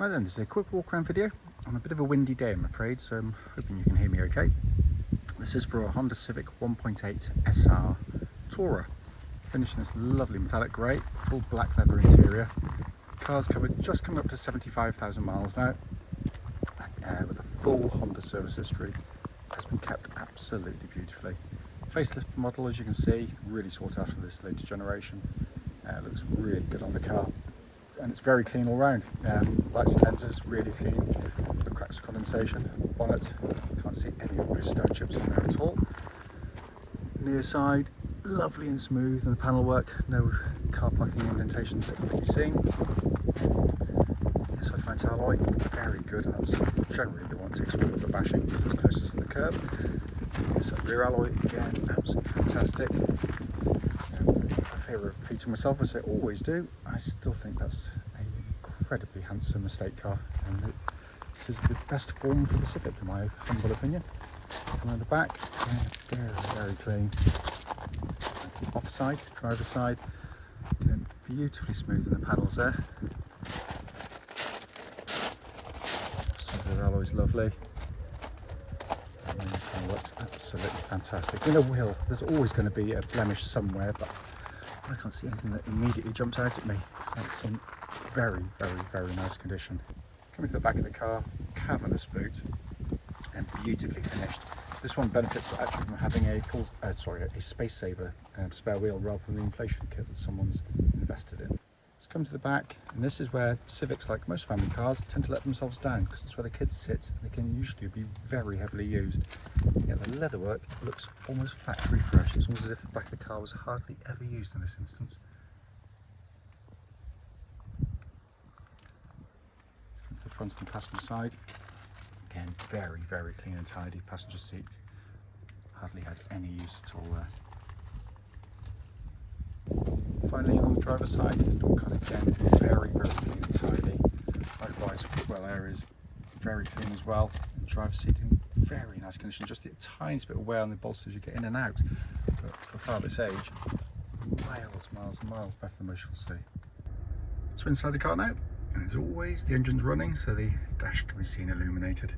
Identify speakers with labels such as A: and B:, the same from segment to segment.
A: Right then, this is a quick walk around video on a bit of a windy day, I'm afraid, so I'm hoping you can hear me okay. This is for a Honda Civic 1.8 SR Tourer. Finished in this lovely metallic grey, full black leather interior. Car's covered, just coming up to 75,000 miles now, with a full Honda service history. Has been kept absolutely beautifully. Facelift model, as you can see, really sought after this latest generation. Looks really good on the car. And it's very clean all round. Lights and lenses, really clean. No cracks, condensation. Bonnet, can't see any obvious stone chips on there at all. Near side, lovely and smooth, and the panel work, no car parking indentations that you can be seeing. Inside front alloy, very good, and that's generally the one that takes a bit of a bashing because it's closest to the curb. Inside rear alloy, again, absolutely fantastic. I repeat to myself as I always do, I still think that's an incredibly handsome estate car, and it is the best form for the Civic in my humble opinion. Come around the back, yeah, very clean. Offside, driver's side, again, beautifully smooth in the panels there. So the alloy's lovely. And the works absolutely fantastic. In a wheel, there's always going to be a blemish somewhere, but I can't see anything that immediately jumps out at me. So that's in very nice condition. Coming to the back of the car, cavernous boot and beautifully finished. This one benefits actually from having a full, a space saver spare wheel rather than the inflation kit that someone's invested in. Let's come to the back, and this is where Civics, like most family cars, tend to let themselves down because it's where the kids sit. They can usually be very heavily used. Yeah, the leatherwork looks almost factory fresh. It's almost as if the back of the car was hardly ever used in this instance. The front and passenger side, again, very clean and tidy. Passenger seat, hardly had any use at all there. Finally, on the driver's side, door cut again, very clean and tidy. Likewise, footwell areas, very clean as well. Driver's seat in very nice condition, just a tiniest bit of wear on the bolsters as you get in and out. But for a car of its age, miles and miles better than most you'll see. So inside the car now, and as always, the engine's running, so the dash can be seen illuminated.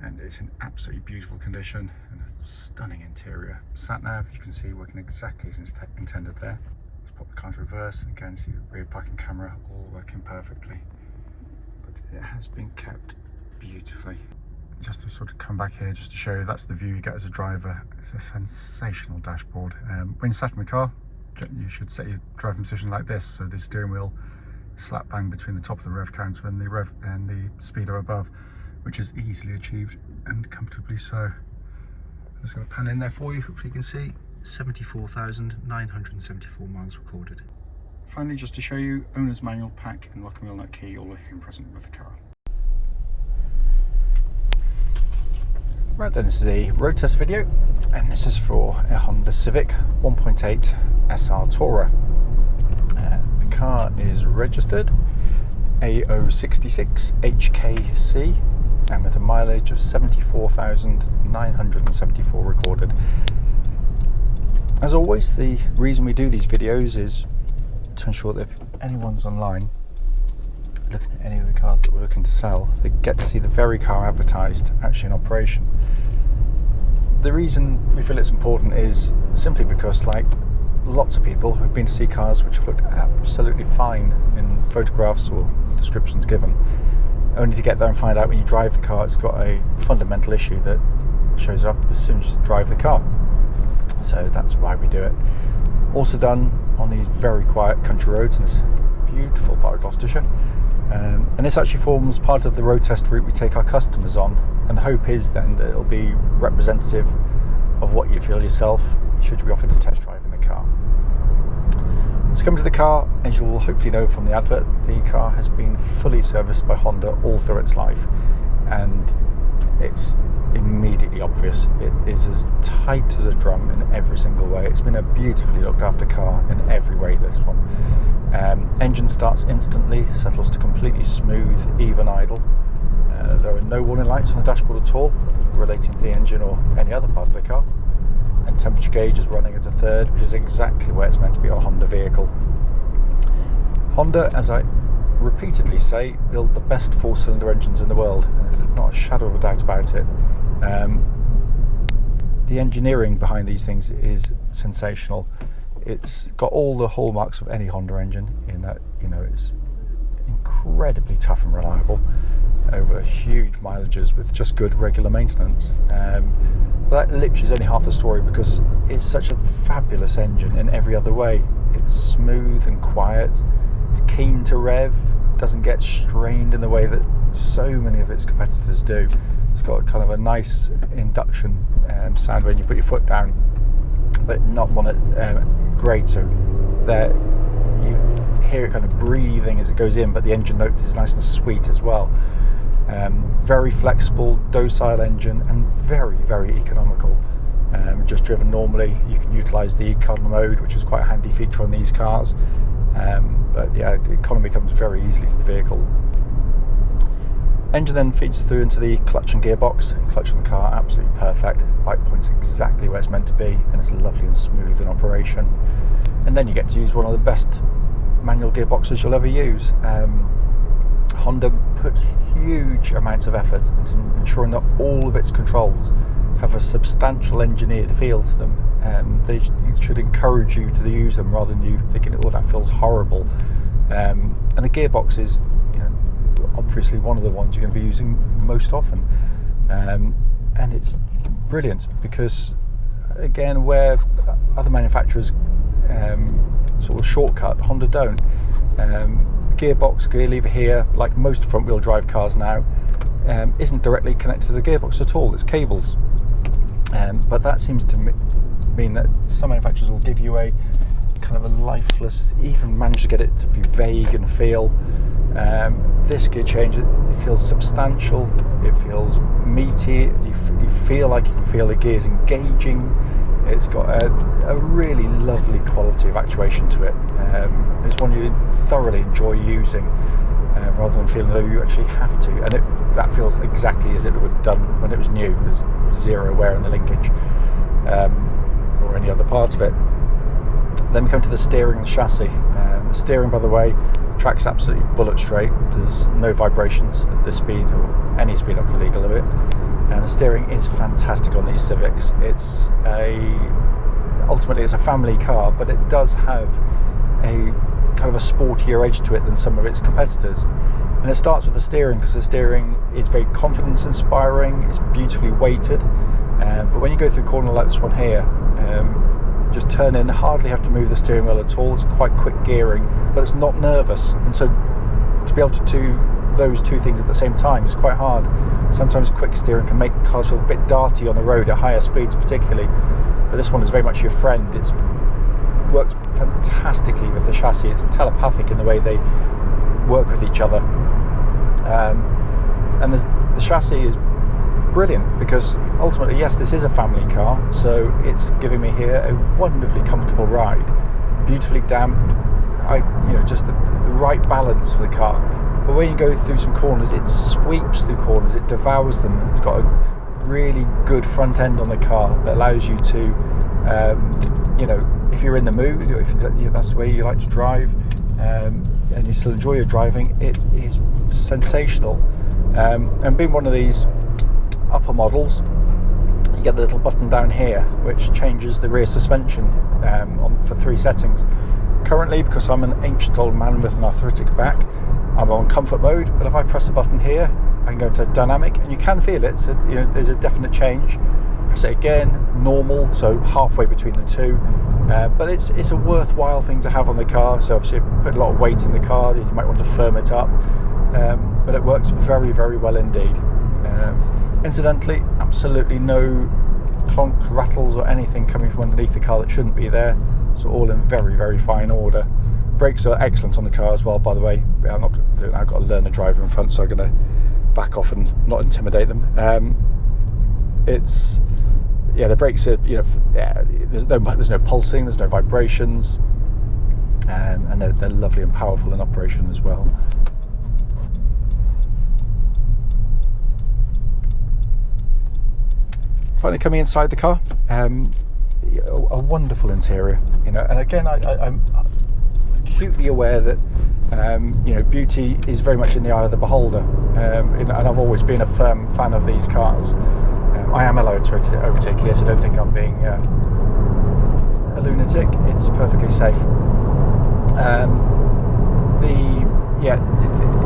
A: And it's in absolutely beautiful condition and a stunning interior. Sat nav, you can see, working exactly as intended there. Let's pop the car into reverse and again see the rear parking camera all working perfectly. But it has been kept beautifully. Just to sort of come back here, just to show you, that's the view you get as a driver. It's a sensational dashboard. When you're sat in the car, you should set your driving position like this, so the steering wheel is slap bang between the top of the rev counter and the speedo above, which is easily achieved and comfortably so. I'm just going to pan in there for you, hopefully you can see 74,974 miles recorded. Finally, just to show you, owner's manual, pack and lock and wheel nut key all in present with the car. Right then, this is a road test video, and this is for a Honda Civic 1.8 SR Tourer. The car is registered AO66HKC and with a mileage of 74,974 recorded. As always, the reason we do these videos is to ensure that if anyone's online looking at any of the cars that we're looking to sell, they get to see the very car advertised actually in operation. The reason we feel it's important is simply because, like lots of people who've been to see cars which have looked absolutely fine in photographs or descriptions given, only to get there and find out when you drive the car it's got a fundamental issue that shows up as soon as you drive the car. So that's why we do it. Also done on these very quiet country roads in this beautiful part of Gloucestershire. And this actually forms part of the road test route we take our customers on, and the hope is then that it'll be representative of what you feel yourself should you be offered a test drive in the car. So come to the car, as you will hopefully know from the advert, the car has been fully serviced by Honda all through its life, and it's immediately obvious. It is as tight as a drum in every single way. It's been a beautifully looked after car in every way, this one. Engine starts instantly, settles to completely smooth, even idle. There are no warning lights on the dashboard at all relating to the engine or any other part of the car. And temperature gauge is running at a third, which is exactly where it's meant to be on a Honda vehicle. Honda, as I repeatedly say, build the best 4-cylinder engines in the world. And there's not a shadow of a doubt about it. The engineering behind these things is sensational. It's got all the hallmarks of any Honda engine in that, you know, it's incredibly tough and reliable over huge mileages with just good regular maintenance. But that literally is only half the story, because it's such a fabulous engine in every other way. It's smooth and quiet, it's keen to rev, doesn't get strained in the way that so many of its competitors do. It's got kind of a nice induction sound when you put your foot down, but not one that grates. So there you hear it kind of breathing as it goes in, but the engine note is nice and sweet as well. Very flexible, docile engine, and very, very economical. Just driven normally, you can utilise the economy mode, which is quite a handy feature on these cars. But yeah, the economy comes very easily to the vehicle. Engine then feeds through into the clutch and gearbox. Clutch on the car, absolutely perfect. Bike point's exactly where it's meant to be, and it's lovely and smooth in operation. And then you get to use one of the best manual gearboxes you'll ever use. Honda put huge amounts of effort into ensuring that all of its controls have a substantial engineered feel to them. They should encourage you to use them rather than you thinking, oh, that feels horrible. And the gearbox is, you know, obviously one of the ones you're going to be using most often. And it's brilliant because, again, where other manufacturers sort of shortcut, Honda don't. Gearbox, gear lever here, like most front wheel drive cars now, isn't directly connected to the gearbox at all. It's cables. But that seems to mean that some manufacturers will give you a kind of a lifeless, even manage to get it to be vague and feel. This gear change, it feels substantial, it feels meaty, you feel like you can feel the gears engaging. It's got a really lovely quality of actuation to it. It's one you thoroughly enjoy using, rather than feeling though you actually have to. And that feels exactly as it would have done when it was new. There's zero wear in the linkage or any other parts of it. Then we come to the steering and chassis. The steering, by the way, track's absolutely bullet straight. There's no vibrations at this speed or any speed up to legal limit. And the steering is fantastic on these Civics. Ultimately it's a family car, but it does have a kind of a sportier edge to it than some of its competitors. And it starts with the steering, because the steering is very confidence inspiring, it's beautifully weighted. But when you go through a corner like this one here, just turn in, hardly have to move the steering wheel at all. It's quite quick gearing, but it's not nervous. And so to be able to do those two things at the same time is quite hard. Sometimes quick steering can make cars feel a bit darty on the road at higher speeds particularly, but this one is very much your friend. It works fantastically with the chassis. It's telepathic in the way they work with each other. And the chassis is brilliant because ultimately, yes, this is a family car, so it's giving me here a wonderfully comfortable ride, beautifully damped, just the right balance for the car. But when you go through some corners, it sweeps through corners, it devours them. It's got a really good front end on the car that allows you to, if you're in the mood, if that's the way you like to drive, and you still enjoy your driving, it is sensational. And being one of these upper models, you get the little button down here which changes the rear suspension for 3 settings. Currently, because I'm an ancient old man with an arthritic back, I'm on comfort mode, but if I press the button here, I can go into dynamic, and you can feel it. So, there's a definite change. Press it again, normal, so halfway between the two. But it's a worthwhile thing to have on the car. So obviously, put a lot of weight in the car, you might want to firm it up. But it works very, very well indeed. Incidentally, absolutely no clonks, rattles, or anything coming from underneath the car that shouldn't be there. So all in very, very fine order. Brakes are excellent on the car as well, by the way. I've got to learn a driver in front, so I'm going to back off and not intimidate them. The brakes are, there's no pulsing, there's no vibrations, and they're lovely and powerful in operation as well. Finally coming inside the car, a wonderful interior, and again I'm acutely aware that You know, beauty is very much in the eye of the beholder, and I've always been a firm fan of these cars. I am allowed to overtake here, so don't think I'm being a lunatic. It's perfectly safe.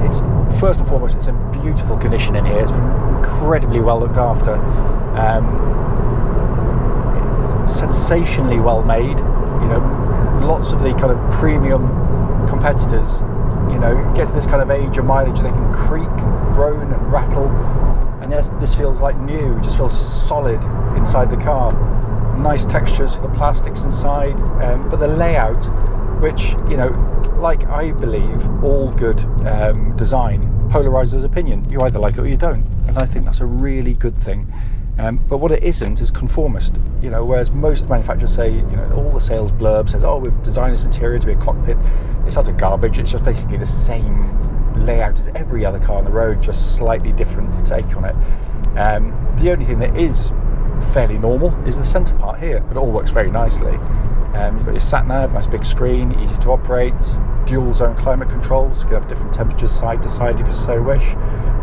A: It's first and foremost, it's in beautiful condition in here. It's been incredibly well looked after, sensationally well made. You know, lots of the kind of premium competitors, you know, get to this kind of age of mileage, they can creak, groan and rattle, and this feels like new. It just feels solid inside the car. Nice textures for the plastics inside, but the layout, which, you know, like I believe all good design polarizes opinion. You either like it or you don't, and I think that's a really good thing. But what it isn't is conformist. You know, whereas most manufacturers say, you know, all the sales blurb says, oh, we've designed this interior to be a cockpit. It's utter garbage. It's just basically the same layout as every other car on the road, just slightly different take on it. The only thing that is fairly normal is the centre part here, but it all works very nicely. You've got your sat nav, nice big screen, easy to operate, dual zone climate controls. You can have different temperatures side to side if you so wish,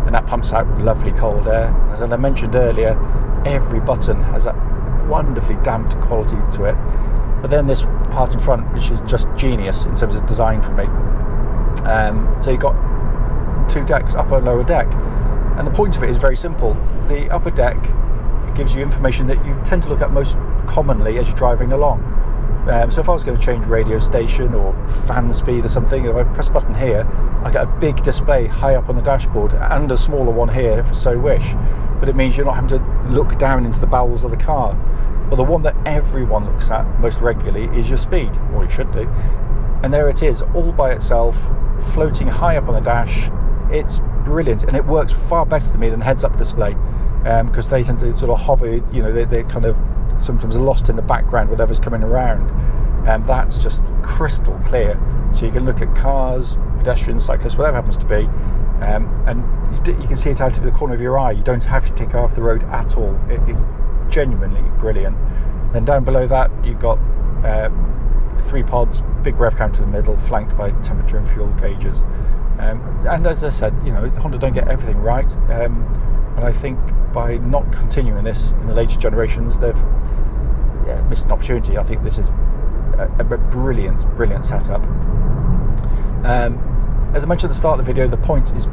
A: and that pumps out lovely cold air. As I mentioned earlier, every button has that wonderfully damped quality to it. But then this part in front, which is just genius in terms of design for me. So you've got two decks, upper and lower deck, and the point of it is very simple. The upper deck, it gives you information that you tend to look at most commonly as you're driving along. So if I was going to change radio station or fan speed or something, if I press a button here, I get a big display high up on the dashboard and a smaller one here if I so wish. But it means you're not having to look down into the bowels of the car. But the one that everyone looks at most regularly is your speed, or you should do. And there it is, all by itself, floating high up on the dash. It's brilliant, and it works far better for me than heads-up display, because they tend to sort of hover, you know, they're kind of sometimes lost in the background, whatever's coming around. And that's just crystal clear. So you can look at cars, pedestrians, cyclists, whatever it happens to be, and you can see it out of the corner of your eye. You don't have to take off the road at all. It is genuinely brilliant. Then down below that, you've got 3 pods, big rev counter in the middle, flanked by temperature and fuel gauges. And as I said, you know, Honda don't get everything right. And I think by not continuing this in the later generations, they've missed an opportunity. I think this is a brilliant setup. As I mentioned at the start of the video, the point, is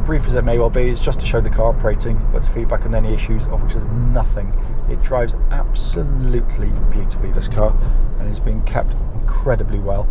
A: brief as it may well be, is just to show the car operating, but to feedback on any issues, of which there's nothing. It drives absolutely beautifully, this car, and is being kept incredibly well.